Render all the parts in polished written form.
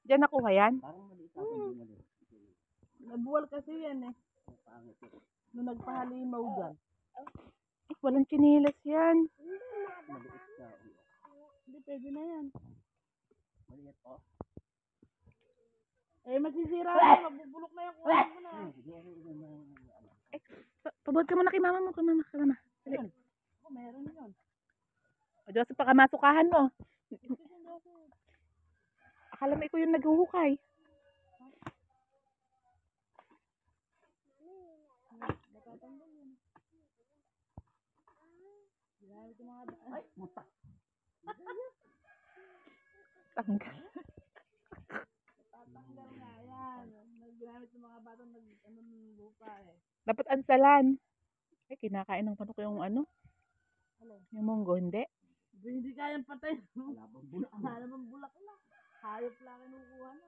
Diyan nakuha yan? Parang maliit ako yung maliit. Nabuwal kasi yan eh. Nung nagpahalimaw dyan. Walang chinilas yan. Maliit na. Hindi, pwede na yan. Maliit oh. Eh, masisira na. Mabubulok na yan. Kuha mo na. Pabot ka muna kay mama mo. Kay mama. Dali. Oh, meron yun. O, Joseph, baka masukahan mo. Akala mo ikaw yung naghuhukay. Natatanggal yun. Ginamit yung mga Ay, mutak. Tanggal. natatanggal nga yan. Ginamit yung mga batang lupa eh. Dapat ansalan. Eh, kinakain ng manok yung ano? Yung munggo, hindi. Hindi kayang patay. Wala bang bulak? Wala bang bulak na. Hayop lang kinukuha na.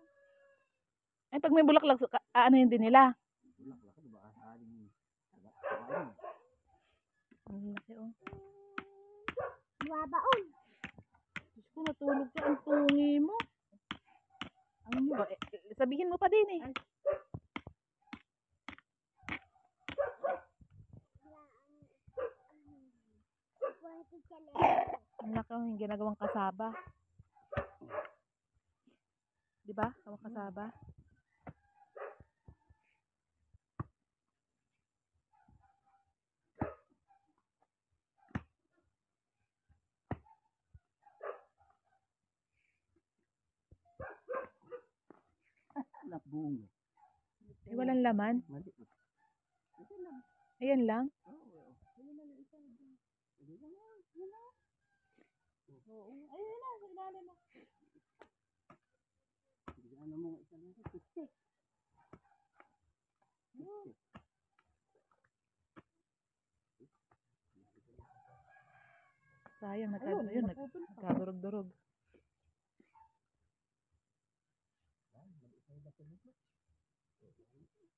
Ay, pag may bulaklak, ano yun din nila? Bulak lang. Diba? Aling Ang laki, oh. Mabaon. Diyos ko, natulog ka ang tungi mo. Oh, sabihin mo pa din eh. Ang laki, oh, yung ginagawang kasaba. Diba? Tawag kasaba. napbungo. Eh, walang laman. Maliit. Ayan lang. Oo. Ayun na, sa ilalim na. Ano mo isa na ito? Sayang, nagkadurog-durog.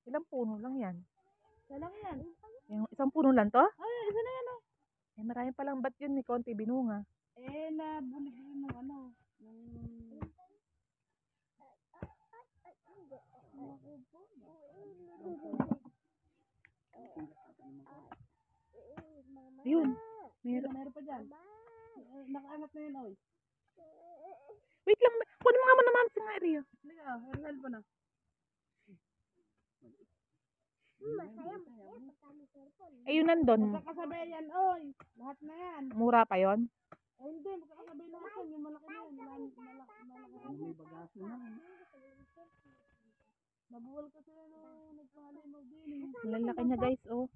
Ilang puno lang yan? Isa lang yan. Yung isang puno lang to? Ay, isa na yan oh. Eh, marami palang bat yun ni konti binunga. Eh, nabulig yun ng ano. Yun. Meron pa dyan. Nakaangat na yun, oy. Wait lang. Kunin mo nga mo naman si Mario. Halika, meron pa na. Eh, yun nandun. Magkakasabay yan, oy. Lahat na yan. Mura pa yon. Eh, hindi, magkakasabay lahat yan. Yung malaki na yan. May bagaso na. Nabuwal kasi nung nagpahalimaw din. Ang lalaki niya, guys, oh.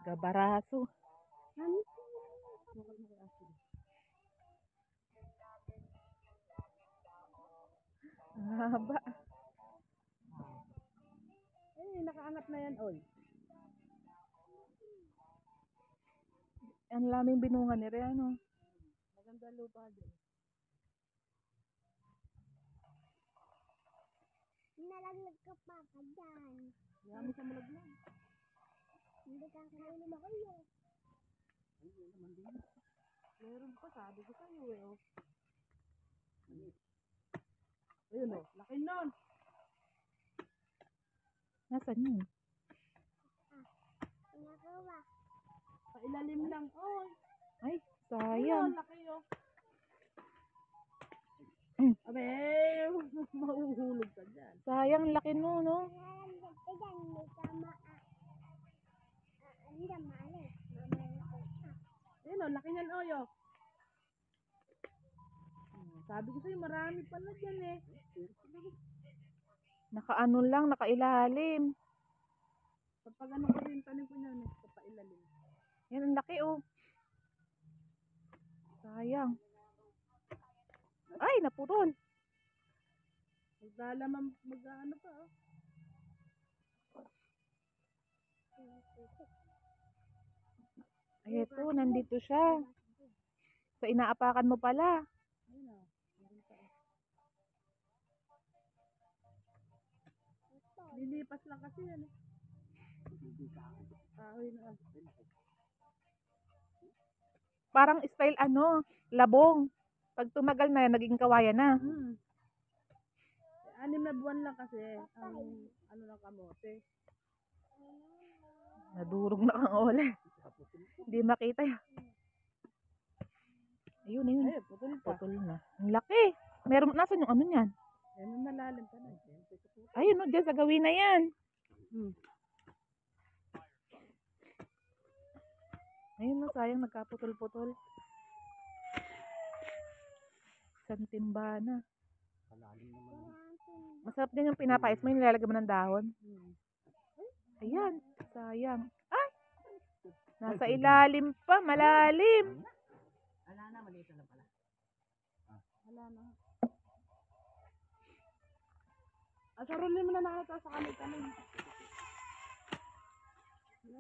Gabaraso. Ang haba. Eh, nakaangat na yan, oy. Ang laming binunga ni Riano. Maganda lupa din. Nalaglag ka pa ka dyan. Yami sa malaglag. Hindi ka kanina makuya. Meron pa, sabi ko sa'yo eh, oh. Ayun, oh. Laki nun. Nasaan yun? Nakuha. Pailalim lang, oy. Ay, Ayun, sayang. laki, oh. Abe, mahuhulog ka dyan. Sayang, laki no, no? Nalaglag ka dyan. May tama. Hindi ka maalis. Mamaya ko. Ayun, oh. Laki niyan, oy, oh. Sabi ko sa'yo, marami pala dyan, eh. Nakaano lang, nakailalim. Kapag ano ko yung tanim ko niyan, eh. Kapailalim. Yan, ang laki, oh. Sayang. Ay, naputol. Mag-ano pa, oh. Ay, ito, nandito siya. So, inaapakan mo pala. Ayun, oh. Meron pa, oh. Lilipas lang kasi yan. Hindi ka ako. Kahoy na. Parang style labong. Pag tumagal na yan, naging kawayan na. 6 na buwan lang kasi ang ng kamote. Nadurog na kang ole. Hindi makita yan. Ayun, ayun. Ay, putol pa. Putol na. Ang laki. Meron, nasan yung ano niyan? Ay, may malalim pa na. Ayun, no, dyan sa gawin na yan. Ayun, no, sayang nagkaputol-putol. Isang timba na. Malalim naman. Masarap din yung pinapais mo, yung nilalagyan mo ng dahon. Ayan, sayang. Ay! Nasa ilalim pa, malalim. Wala na, maliit na pala. Wala na. Asarulin mo na nakita sa kanin.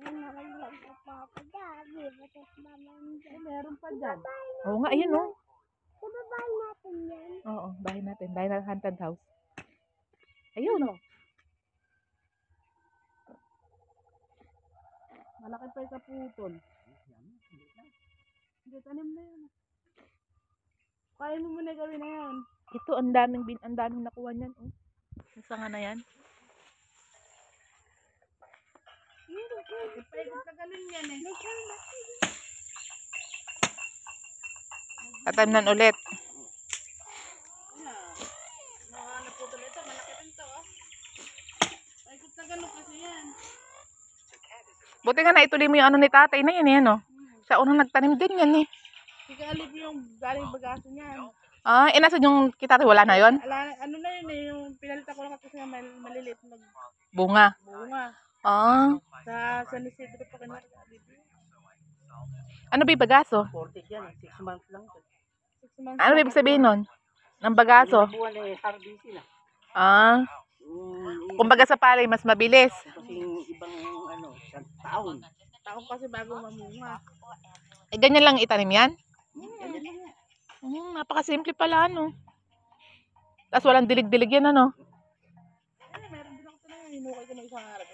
Nalaglag ka pa ako dyan. Batas naman dyan. Meron pa dyan. Oo nga, ayun, no. Sa babae natin yan. Oo, bahay natin. Bahay na haunted house. Ayun, no. Malaki pa yung kaputol. Hindi, tanim na yan. Kaya mo muna gawin na yan. Ito, ang daming nakuha niyan. Oh. Yung sanga na yan. Ipaikot ka ganun yan eh. Tatamnan ulit. Mga naputol ito, malaki rin to oh. Paikot na ganun kasi yan. Buti nga na ituloy mo yung ano ni tatay na yan, eh, no? Siya unang nagtanim din yan, eh. Sikalip yung galing bagaso niyan. Ah, inasan yung kitati, wala na yon? Ano na yun eh, yung pinalitan ko lang kasi nga maliliit na Bunga. bunga. Ah, Sa San Isidro pa kanina. ano ba yung bagaso? 40 yan, 6 months lang. 6 months. Ano ba ibig sabihin nun? Ng bagaso? 5 buwan eh, harvesting na. Ah, kumbaga sa palay, mas mabilis. Kasi yung ibang isang taon. Taon kasi bago mamunga. Eh, ganyan lang itanim yan? Ganyan lang yan. Napakasimple pala, ano. Tapos walang dilig-dilig yan, ano. Meron din ako ito na hinukay ko ng isang araw.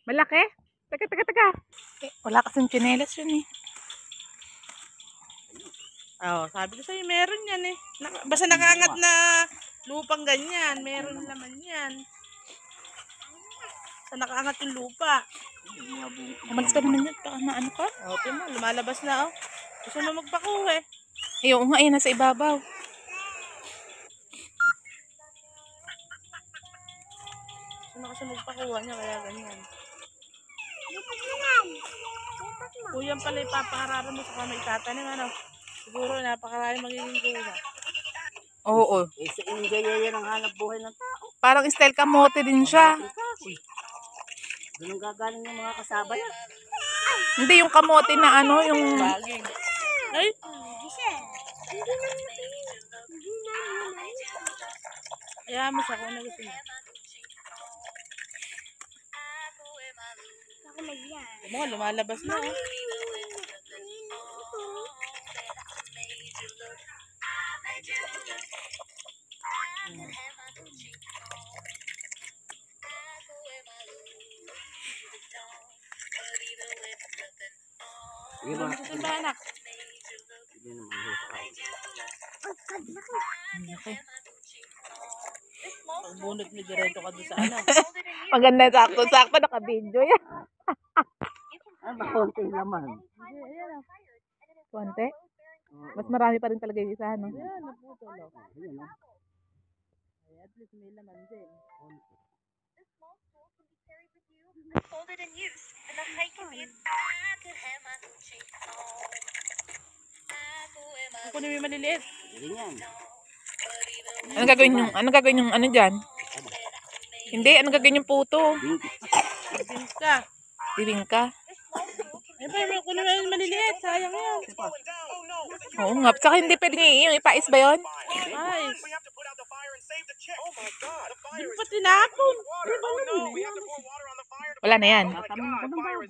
Malaki? Teka. Eh, wala kasing tsinelas yun, eh. Oo, sabi ko sa'yo, meron yan eh. Basta nakaangat na lupang ganyan, meron naman yan. Basta nakaangat yung lupa. Umalis ka naman yun. Baka maano ka? Okay mo, lumalabas na oh. Gusto mo magpakuha eh. Ayun nga, ayun, nasa ibabaw. Gusto na kasi magpakuha niya, kaya ganyan. Kuyan pala ipapakarara mo sa kamay tatanim, ano? Siguro napakarami magiging kuha. Oo. Eh, sa inigaya yan ang hanap buhay ng tao. Parang style kamote din siya. Doon ang gagaling ng mga kasaba yan. Hindi yung kamote na ano, yung... Baging. Ay! Kaya mo siya kung ano gusto niya. Ako nagyan. Mga lumalabas na oh. Sige ba? Gusto ba anak? Sige naman, sa kain. Pagbunot mo direto ka doon sa ano. Maganda, sakto, naka-video yan. Ba, konti laman. Ayan oh. Konti? Mas marami pa rin talaga yung isa, no? Ayan, naputol oh. Ayan, no? Ay, at least may laman din. Folded and used, and the height can be Kung kunin mo yung maliliit. Ganyan. Ano gagawin yung ano dyan? Hindi, ano gagawin yung puto? Bins ka. Diling ka. Ay, Kaya kunin mo yung maliliit. Sayang yan. Oo nga. Saka hindi pwede yung ipais ba yun? Ay. Di mo pa tinapon. Di ba naman? Wala na yan. Tatanong ako ng bago.